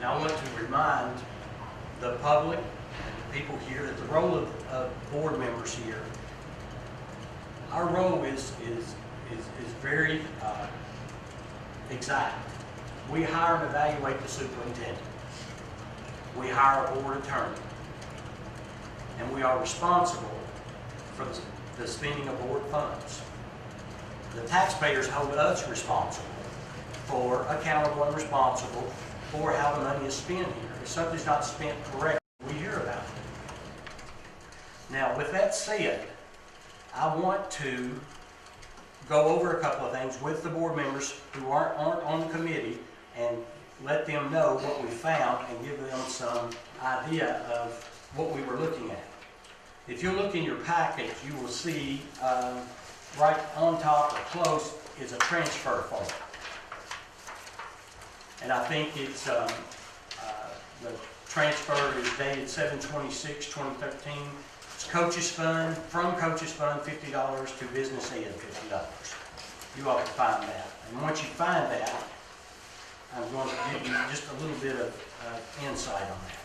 Now I want to remind the public and the people here that the role of board members here, our role is very exact. We hire and evaluate the superintendent. We hire a board attorney. And we are responsible for the spending of board funds. The taxpayers hold us responsible accountable and responsible for how the money is spent here. If something's not spent correctly, we hear about it. Now, with that said, I want to go over a couple of things with the board members who aren't on the committee and let them know what we found and give them some idea of what we were looking at. If you look in your package, you will see right on top or close is a transfer form. And I think it's the transfer is dated 7/26/2013. It's Coaches Fund, from Coaches Fund $50 to Business Ed $50. You ought to find that. And once you find that, I'm going to give you just a little bit of insight on that.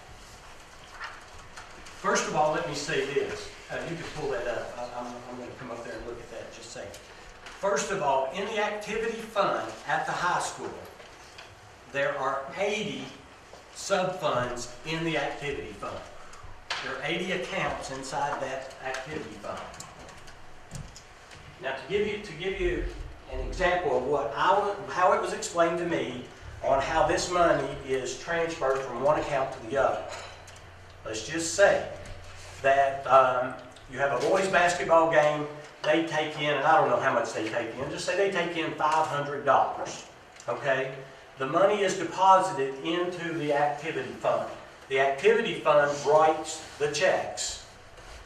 First of all, let me say this. You can pull that up. I'm going to come up there and look at that just a second. First of all, in the activity fund at the high school, there are 80 sub-funds in the activity fund. There are 80 accounts inside that activity fund. Now, to give you an example of how it was explained to me on how this money is transferred from one account to the other. Let's just say that you have a boys basketball game. They take in, and I don't know how much they take in. Just say they take in $500. Okay. The money is deposited into the activity fund. The activity fund writes the checks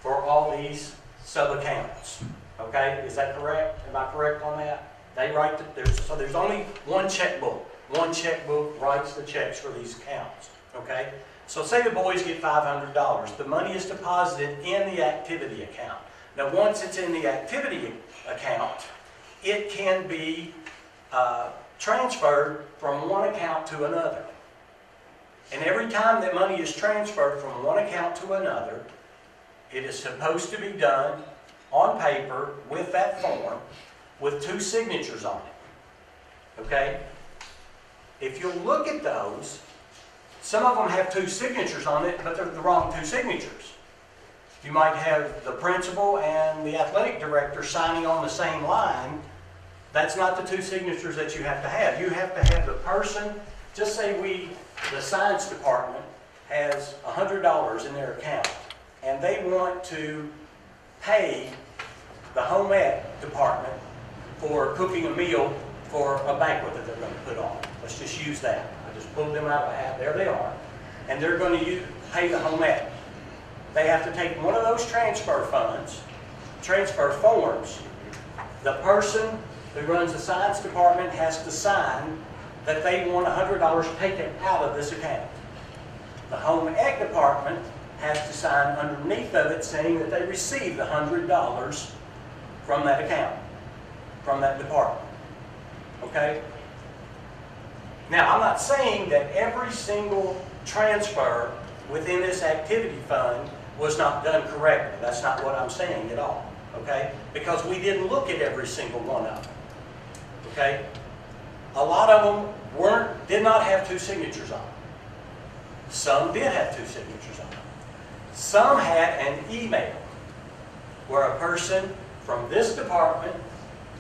for all these sub-accounts. Okay, is that correct? Am I correct on that? They write so there's only one checkbook. One checkbook writes the checks for these accounts. Okay, so say the boys get $500. The money is deposited in the activity account. Now, once it's in the activity account, it can be transferred from one account to another. And every time that money is transferred from one account to another, it is supposed to be done on paper with that form with 2 signatures on it. Okay? If you look at those, some of them have 2 signatures on it, but they're the wrong 2 signatures. You might have the principal and the athletic director signing on the same line. That's not the 2 signatures that you have to have. You have to have the person, just say the science department has $100 in their account, and they want to pay the home ec department for cooking a meal for a banquet that they're going to put on. Let's just use that. I just pulled them out of a hat. There they are. And they're going to pay the home ec. They have to take one of those transfer forms. The person who runs the science department has to sign that they want $100 taken out of this account. The home ec department has to sign underneath of it saying that they received the $100 from that account, from that department. Okay? Now, I'm not saying that every single transfer within this activity fund was not done correctly. That's not what I'm saying at all. Okay? Because we didn't look at every single one of them. Okay? A lot of them did not have 2 signatures on them. Some did have 2 signatures on them. Some had an email where a person from this department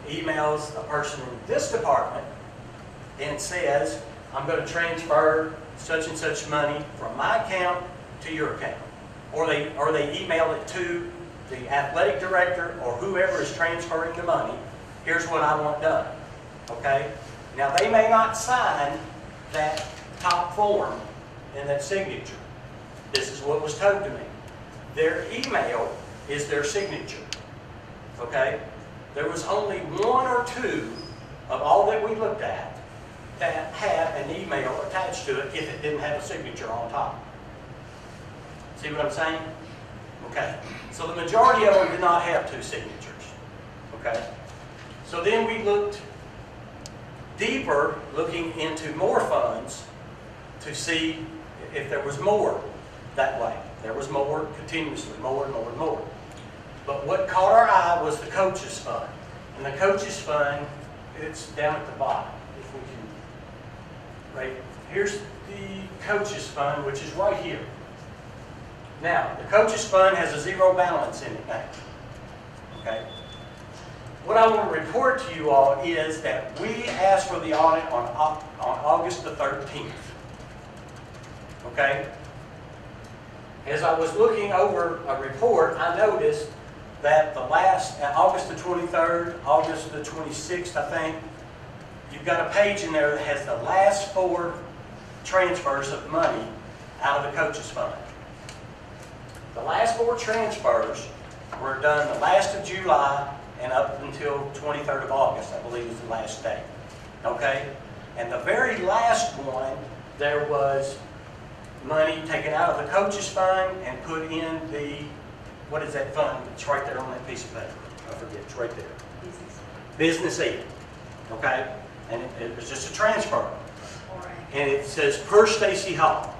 emails a person in this department and says, I'm going to transfer such and such money from my account to your account. Or they email it to the athletic director or whoever is transferring the money. Here's what I want done. Okay? Now, they may not sign that top form and that signature. This is what was told to me. Their email is their signature. Okay? There was only 1 or 2 of all that we looked at that had an email attached to it if it didn't have a signature on top. See what I'm saying? Okay. So the majority of them did not have 2 signatures. Okay. So then we looked deeper, looking into more funds, to see if there was more that way. There was more continuously, more and more and more. But what caught our eye was the coaches fund. And the coaches fund, it's down at the bottom. If we can, right, here's the coaches fund, which is right here. Now, the coaches fund has a zero balance in it now. Okay? What I want to report to you all is that we asked for the audit on August the 13th. Okay? As I was looking over a report, I noticed that the last, August the 23rd, August the 26th, I think, you've got a page in there that has the last 4 transfers of money out of the coaches fund. The last 4 transfers were done the last of July and up until 23rd of August, I believe is the last day. Okay? And the very last one, there was money taken out of the coaches fund and put in the, what is that fund? It's right there on that piece of paper. I forget, it's right there. Business Ed. Okay? And it was just a transfer. And it says per Stacy Hall.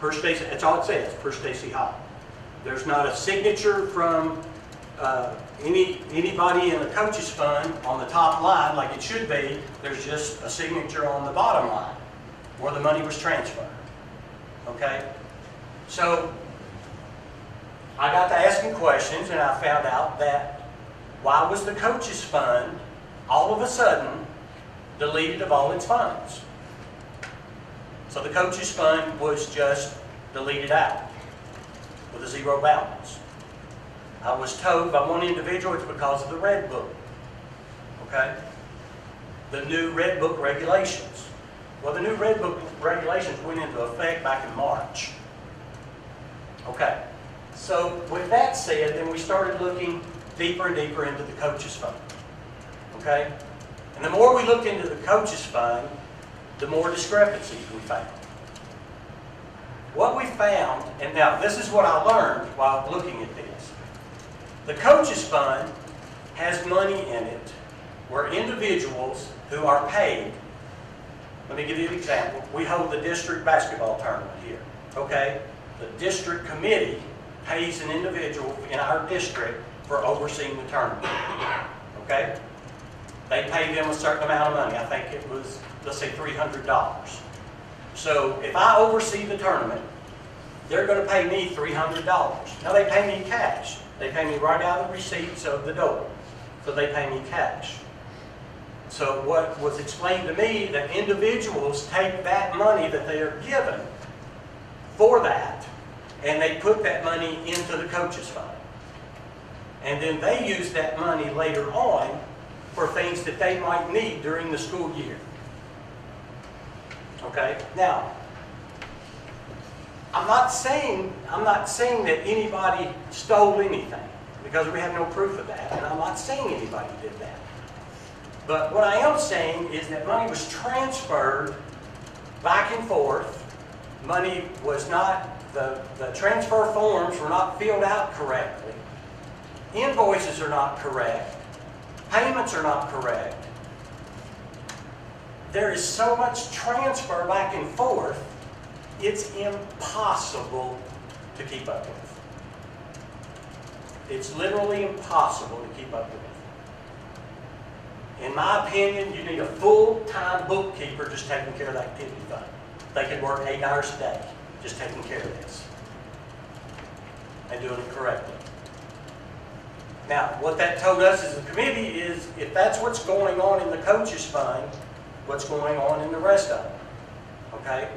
Per Stacy, that's all it says, per Stacy Hall. There's not a signature from anybody in the coaches fund on the top line like it should be. There's just a signature on the bottom line where the money was transferred. Okay? So I got to asking questions and I found out that why was the coaches fund all of a sudden deleted of all its funds? So the coaches fund was just deleted out with a zero balance. I was told by one individual it's because of the Red Book. Okay? The new Red Book regulations. Well, the new Red Book regulations went into effect back in March. Okay. So with that said, then we started looking deeper and deeper into the coaches fund. Okay? And the more we looked into the coaches fund, the more discrepancies we found. What we found, and now this is what I learned while looking at this. The coaches fund has money in it where individuals who are paid, let me give you an example. We hold the district basketball tournament here. Okay? The district committee pays an individual in our district for overseeing the tournament. Okay? They pay them a certain amount of money. I think it was, let's say, $300. So if I oversee the tournament, they're going to pay me $300. Now they pay me cash. They pay me right out of the receipts of the door. So they pay me cash. So what was explained to me, that individuals take that money that they are given for that, and they put that money into the coaches fund. And then they use that money later on for things that they might need during the school year. Okay? Now, I'm not saying that anybody stole anything, because we have no proof of that, and I'm not saying anybody did that. But what I am saying is that money was transferred back and forth. Money was not, the transfer forms were not filled out correctly. Invoices are not correct. Payments are not correct. There is so much transfer back and forth, it's impossible to keep up with. It's literally impossible to keep up with. In my opinion, you need a full-time bookkeeper just taking care of the activity fund. They could work 8 hours a day just taking care of this and doing it correctly. Now, what that told us as a committee is, if that's what's going on in the coaches fund, what's going on in the rest of them. Okay?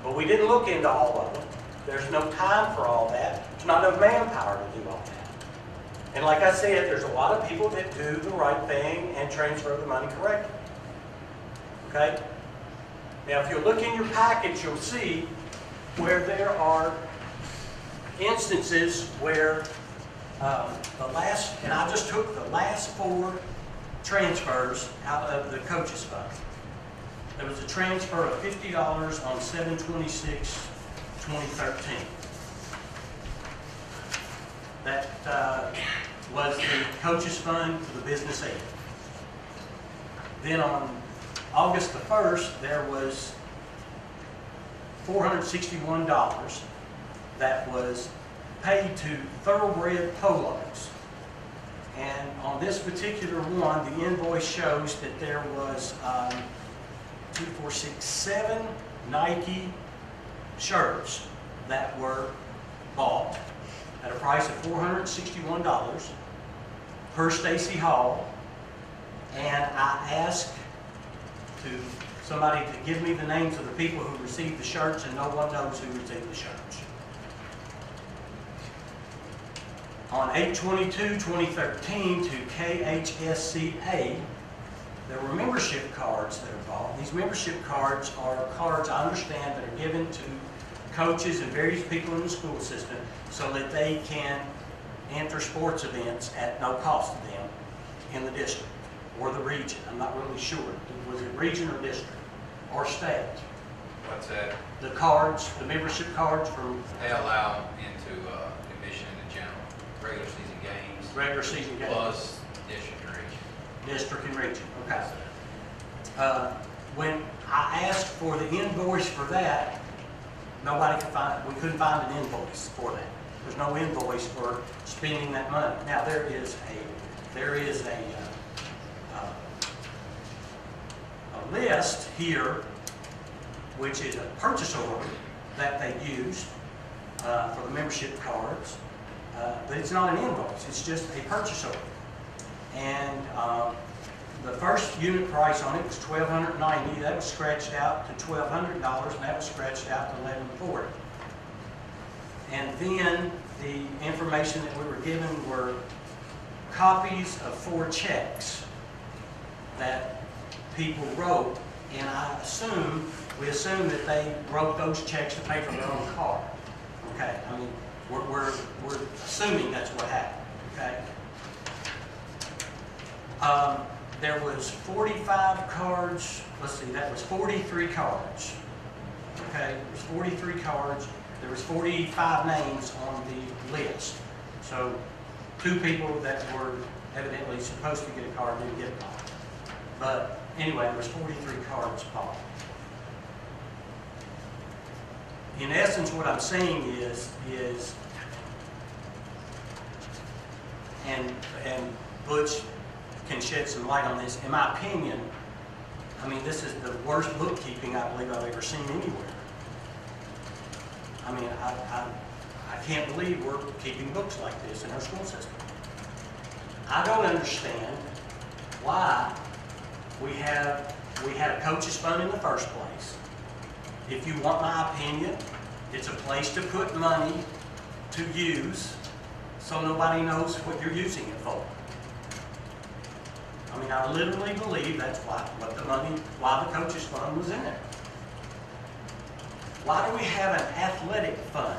But we didn't look into all of them. There's no time for all that. There's not enough manpower to do all that. And like I said, there's a lot of people that do the right thing and transfer the money correctly. Okay? Now, if you look in your package, you'll see where there are instances where and I just took the last 4 transfers out of the coaches fund. There was a transfer of $50 on 7/26/2013. That was the coaches fund for the business aid. Then on August the 1st, there was $461 that was paid to Thoroughbred Polos. And on this particular one, the invoice shows that there was 2, 4, 6, 7 Nike shirts that were bought at a price of $461 per Stacy Hall. And I asked somebody to give me the names of the people who received the shirts, and no one knows who received the shirts. On 8/22/2013 to KHSCA, there were membership cards that are bought. These membership cards are cards, I understand, that are given to coaches and various people in the school system so that they can enter sports events at no cost to them in the district or the region. I'm not really sure. Was it region or district or state? What's that? The cards, the membership cards from... They allow into admission into general regular season games. Regular season games. Plus district and region. District and region, okay. When I asked for the invoice for that, nobody could find it. We couldn't find an invoice for that. There's no invoice for spending that money. Now there is a list here, which is a purchase order that they used for the membership cards, but it's not an invoice. It's just a purchase order. And the first unit price on it was $1,290. That was scratched out to $1,200, and that was scratched out to $1,140. And then the information that we were given were copies of 4 checks that people wrote, and we assume that they wrote those checks to pay for their own card. Okay, I mean, we're assuming that's what happened. Okay. There was 45 cards. Let's see, that was 43 cards. Okay, there was 43 cards. There was 45 names on the list. So 2 people that were evidently supposed to get a card didn't get a card. But anyway, there was 43 cards bought. In essence, what I'm saying is and Butch can shed some light on this. In my opinion, I mean, this is the worst bookkeeping I believe I've ever seen anywhere. I mean, I can't believe we're keeping books like this in our school system. I don't understand why we had a coach's fund in the first place. If you want my opinion, it's a place to put money to use so nobody knows what you're using it for. I mean, I literally believe that's why the coach's fund was in there. Why do we have an athletic fund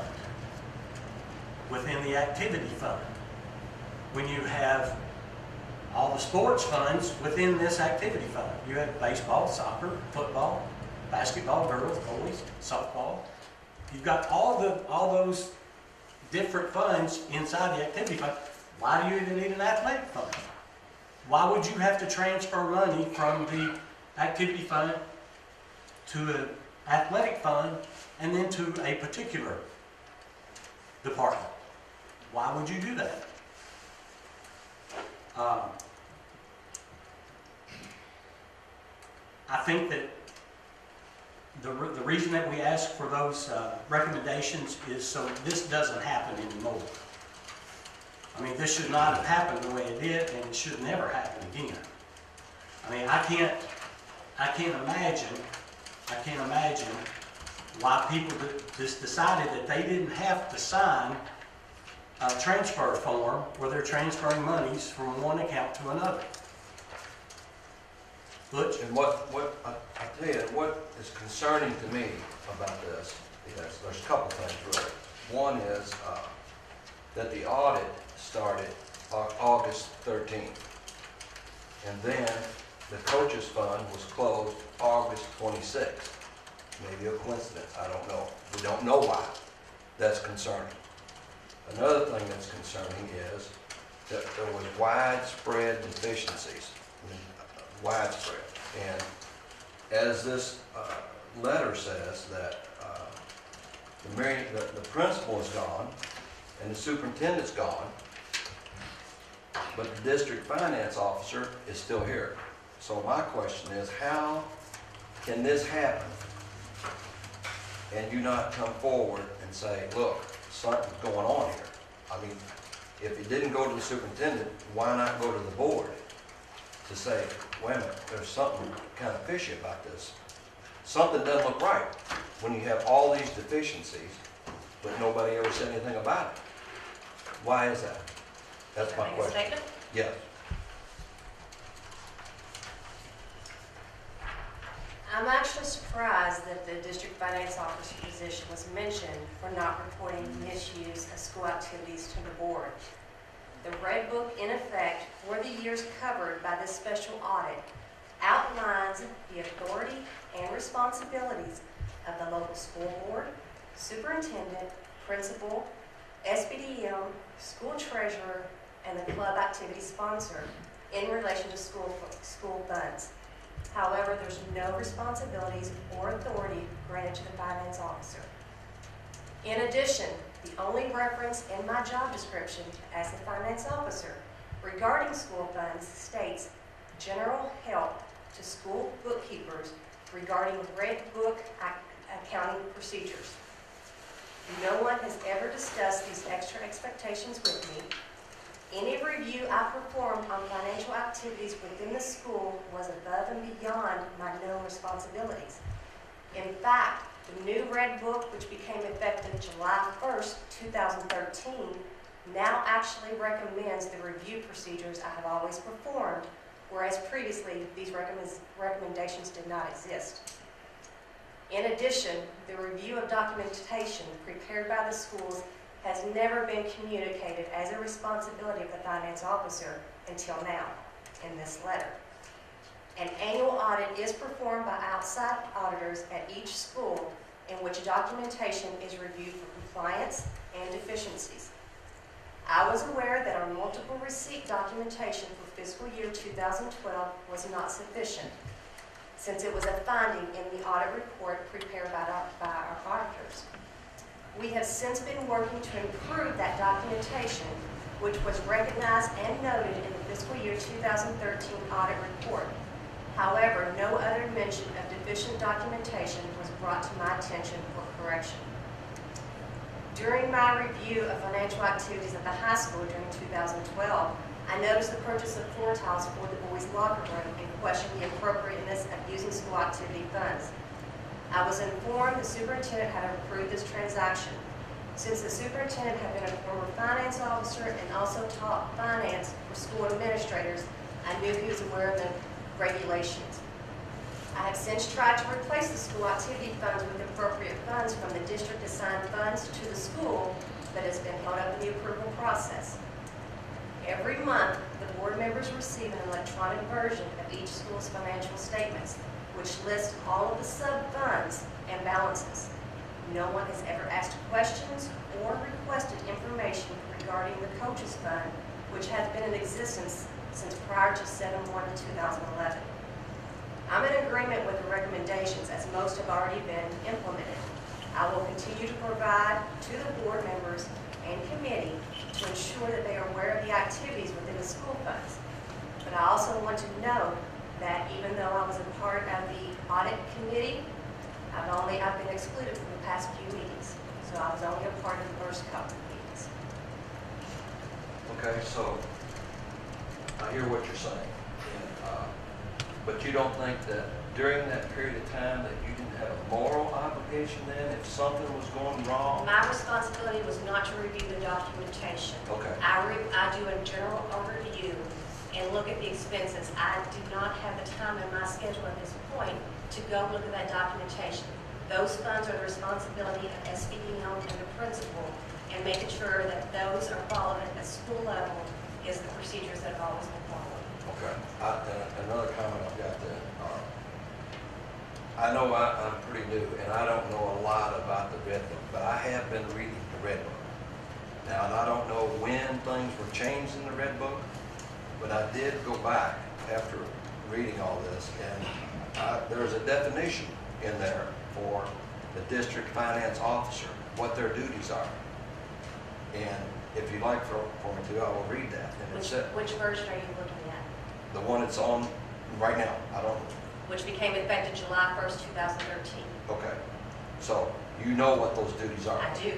within the activity fund when you have all the sports funds within this activity fund? You have baseball, soccer, football, basketball, girls, boys, softball. You've got all those different funds inside the activity fund. Why do you even need an athletic fund? Why would you have to transfer money from the activity fund to an athletic fund and then to a particular department? Why would you do that? I think that the reason that we ask for those recommendations is so this doesn't happen anymore. I mean, this should not have happened the way it did, and it should never happen again. I mean, I can't imagine why people just decided that they didn't have to sign a transfer form where they're transferring monies from one account to another. Butch? And what I tell you, what is concerning to me about this is there's a couple things really. One is that the audit started August 13th, and then the coaches fund was closed August 26th. Maybe a coincidence, I don't know. We don't know why. That's concerning. Another thing that's concerning is that there was widespread deficiencies. Widespread. And as this letter says, that the principal is gone, and the superintendent's gone, but the district finance officer is still here. So my question is, how can this happen? And you not come forward and say, look, something's going on here. I mean, if it didn't go to the superintendent, why not go to the board to say, wait a minute, there's something kind of fishy about this. Something doesn't look right when you have all these deficiencies, but nobody ever said anything about it. Why is that? That's my Make a question. statement? Yes. I'm actually surprised that the district finance officer position was mentioned for not reporting misuse of school activities to the board. The Red Book, in effect, for the years covered by this special audit, outlines the authority and responsibilities of the local school board, superintendent, principal, SBDM, school treasurer, and the club activity sponsor in relation to school funds. However, there's no responsibilities or authority granted to the finance officer. In addition, the only reference in my job description as the finance officer regarding school funds states general help to school bookkeepers regarding Red Book accounting procedures. No one has ever discussed these extra expectations with me. Any review I performed on financial activities within the school was above and beyond my known responsibilities. In fact, the new Red Book, which became effective July 1st, 2013, now actually recommends the review procedures I have always performed, whereas previously these recommendations did not exist. In addition, the review of documentation prepared by the schools has never been communicated as a responsibility of the finance officer until now in this letter. An annual audit is performed by outside auditors at each school in which documentation is reviewed for compliance and deficiencies. I was aware that our multiple receipt documentation for fiscal year 2012 was not sufficient, since it was a finding in the audit report prepared by our auditors. We have since been working to improve that documentation, which was recognized and noted in the fiscal year 2013 audit report. However, no other mention of deficient documentation was brought to my attention for correction. During my review of financial activities at the high school during 2012, I noticed the purchase of floor tiles for the boys' locker room and questioned the appropriateness of using school activity funds. I was informed the superintendent had approved this transaction. Since the superintendent had been a former finance officer and also taught finance for school administrators, I knew he was aware of the regulations. I have since tried to replace the school activity funds with appropriate funds from the district assigned funds to the school, but has been held up in the approval process. Every month, the board members receive an electronic version of each school's financial statements, which lists all of the sub-funds and balances. No one has ever asked questions or requested information regarding the coaches fund, which has been in existence since prior to 7/1/2011. I'm in agreement with the recommendations, as most have already been implemented. I will continue to provide to the board members and committee to ensure that they are aware of the activities within the school funds. But I also want to note that even though I was a part of the audit committee, I've been excluded from the past few meetings. So I was only a part of the first couple of meetings. Okay, so I hear what you're saying. But you don't think that during that period of time that you didn't have a moral obligation then if something was going wrong? My responsibility was not to review the documentation. Okay. I do a general overview and look at the expenses. I do not have the time in my schedule at this point to go look at that documentation. Those funds are the responsibility of SBDM and the principal, and making sure that those are followed at the school level is the procedures that have always been followed. Okay. Another comment I've got then. I know I'm pretty new and I don't know a lot about the Red Book, but I have been reading the Red Book. Now, and I don't know when things were changed in the Red Book, but I did go back after reading all this, and there's a definition in there for the district finance officer, what their duties are. And if you'd like for me to, I will read that. And it said, Which version are you looking at? the one that's on right now, I don't, Which became effective July 1st, 2013. okay. So you know what those duties are. I do.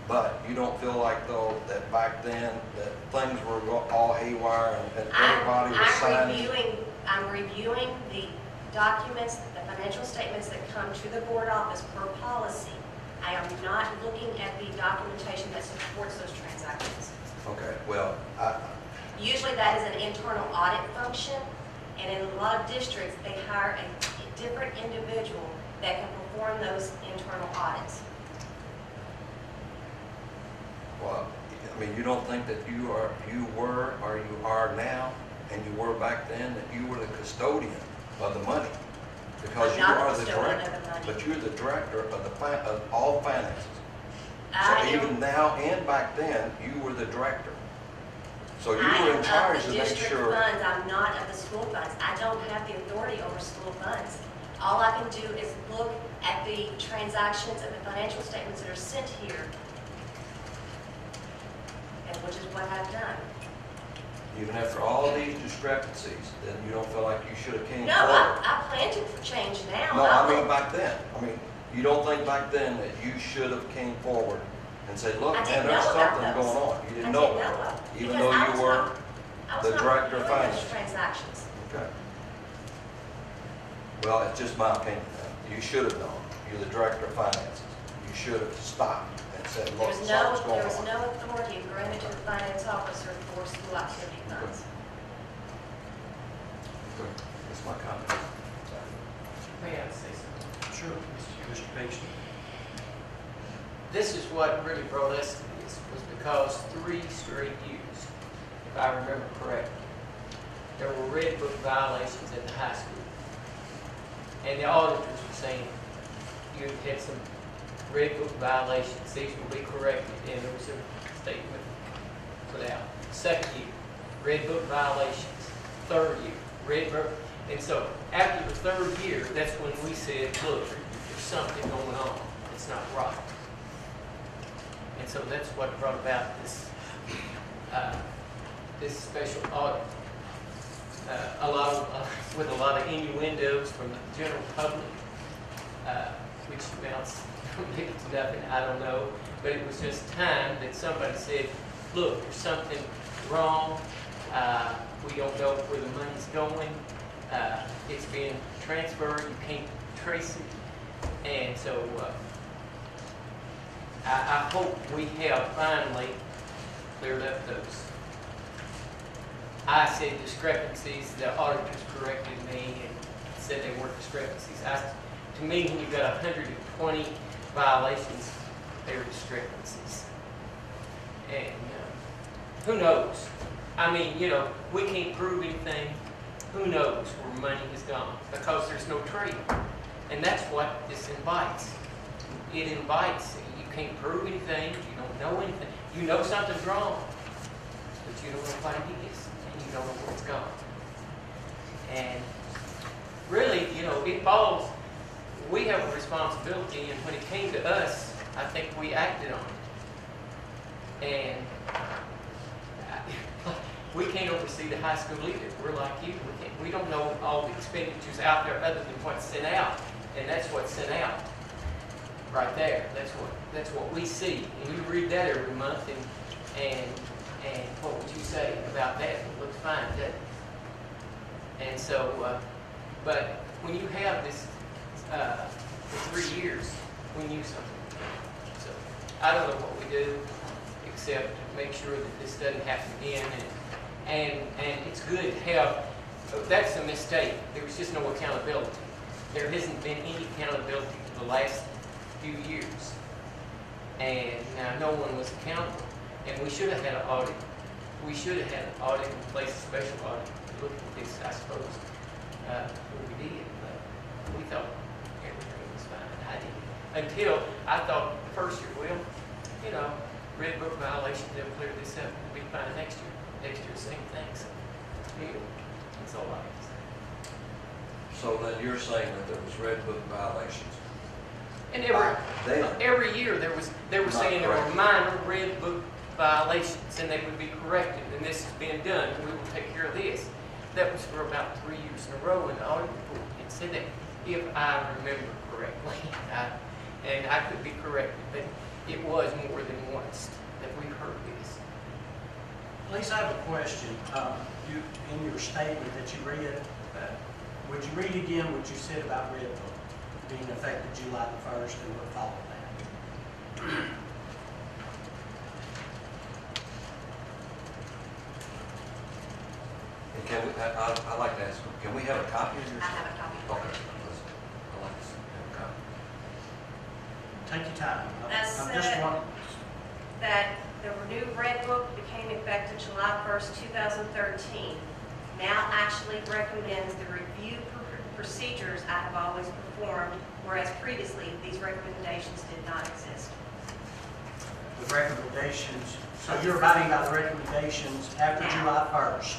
But you don't feel like though that back then that things were all haywire and everybody was signing? I'm reviewing the documents, the financial statements that come to the board office per policy. I am not looking at the documentation that supports those transactions. Okay, well, Usually that is an internal audit function, and in a lot of districts, they hire a different individual that can perform those internal audits. well, I mean, you don't think that you were or you are now, and you were back then, that you were the custodian of the money? Because I'm you not are the the custodian director, of the money. but you're the director of all finances. I So am- even now and back then, you were the director. So you I were am in charge of to the make district sure. funds, I'm not of the school funds. I don't have the authority over school funds. All I can do is look at the transactions and the financial statements that are sent here, and which is what I've done. Even after all these discrepancies, then you don't feel like you should have came No, forward? I plan to change now. No, I mean will. back then. I mean, you don't think back then that you should have came forward and said, look, I man, didn't there's know about something those. going on. You I didn't know about of it, it, even because though I you was were not- I was the not director of reviewing those finance. transactions. Okay. Well, it's just my opinion. You should have known. You're the director of finances. You should have stopped and said, look, There something's going was on. no authority granted to the finance officer for school activity funds. Good. That's my comment. May I say something? Sure. Mr. Peachtree. This is what really brought us to this, was because 3 straight years, if I remember correctly, there were red book violations at the high school. And the auditors were saying, you had some red book violations, these will be corrected, and there was a statement put out. Second year, red book violations. Third year, red book. And so after the third year, that's when we said, look, there's something going on. It's not right. And so that's what brought about this, this special audit. With a lot of innuendos from the general public, which amounts maybe to nothing, I don't know. But it was just time that somebody said, look, there's something wrong. We don't know where the money's going. It's being transferred. You can't trace it. And so I hope we have finally cleared up those. I said discrepancies. The auditors corrected me and said they weren't discrepancies. To me, when you've got 120 violations, they're discrepancies. And who knows? I mean, you know, we can't prove anything. Who knows where money has gone? Because there's no trade. And that's what this invites. It invites, you can't prove anything, you don't know anything. You know something's wrong, but you don't know what it is, and you don't know where it's gone. And really, you know, it falls, we have a responsibility, and when it came to us, I think we acted on it. And we can't oversee the high school either. We're like you. We don't know all the expenditures out there other than what's sent out. And that's what's sent out right there. That's what we see. And you read that every month, and what would you say about that? It looks fine, doesn't it? And so, but when you have this for 3 years, we knew something. So I don't know what we do except make sure that this doesn't happen again. And it's good to have, that's a mistake. There was just no accountability. There hasn't been any accountability for the last few years. And no one was accountable. And we should have had an audit. We should have had an audit in place, a special audit, to look at this, I suppose, when we did. But we thought everything was fine. I didn't. Until I thought the first year, well, you know, red book violations, they'll clear this up. We'll be fine next year. Next year, same thing. So, that's all I have to say. So then you're saying that there was red book violations, And They, every year, they were Not saying there were correct. minor red book violations, and they would be corrected, and this has been done, and we will take care of this. That was for about 3 years in a row, and the audit report had said that, if I remember correctly. And I could be corrected, but it was more than once that we heard this. Lisa, I have a question. In your statement that you read, would you read again what you said about Red Book being effective July the 1st and what followed that? and can we, I'd like to ask, can we have a copy of yours? I have a copy for Okay, you. I'd like to have a copy. Take your time. That's I'm just wanting, That the new Red Book became effective July 1st, 2013, now actually recommends the review procedures I have always performed, whereas previously these recommendations did not exist. the recommendations, so you're abiding by the recommendations after Now. July 1st.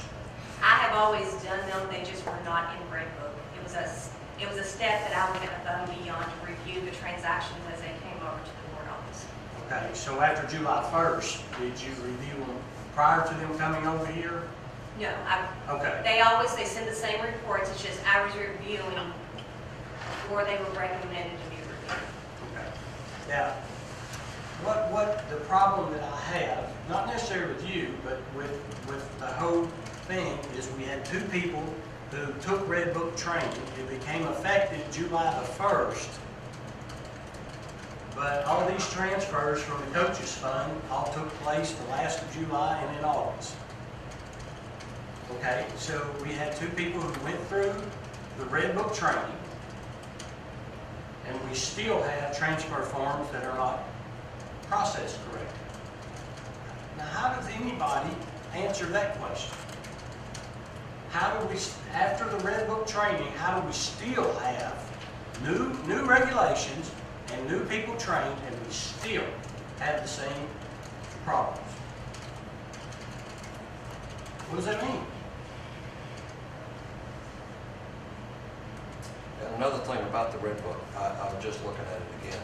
I have always done them, they just were not in Red Book. It was a step that I went above and beyond to review the transactions as they came over to the board office. Okay, so after July 1st, did you review them prior to them coming over here? No, Okay. they send the same reports, it's just I was reviewing before they were recommended to be reviewed. Okay. Now, what the problem that I have, not necessarily with you, but with the whole thing, is we had two people who took Red Book training. It became effective July the 1st. But all these transfers from the coaches fund all took place the last of July and in August. Okay, so we had two people who went through the Red Book training, and we still have transfer forms that are not processed correctly. Now, how does anybody answer that question? How do we, after the Red Book training, how do we still have new regulations and new people trained, and we still have the same problems? What does that mean? And another thing about the Red Book, I was just looking at it again.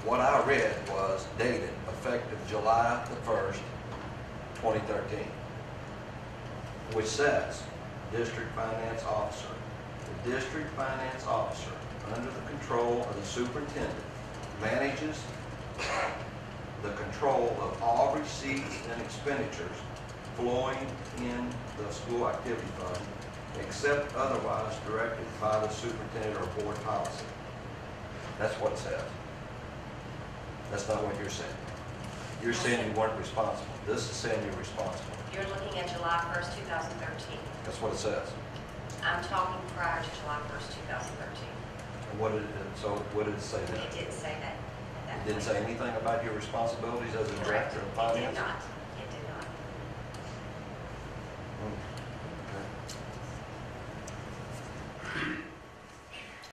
What I read was dated effective July the 1st, 2013, which says, District Finance Officer. The District Finance Officer, under the control of the Superintendent, manages the control of all receipts and expenditures flowing in the school activity fund, except otherwise directed by the superintendent or board policy. That's what it says. That's not what you're saying. You're saying you weren't responsible. This is saying you're responsible. You're looking at July 1st, 2013. That's what it says. I'm talking prior to July 1st, 2013. And what did it say It then? did say that at that It didn't point. say anything about your responsibilities as a Correct. director of It finance? did not. It did not. Hmm.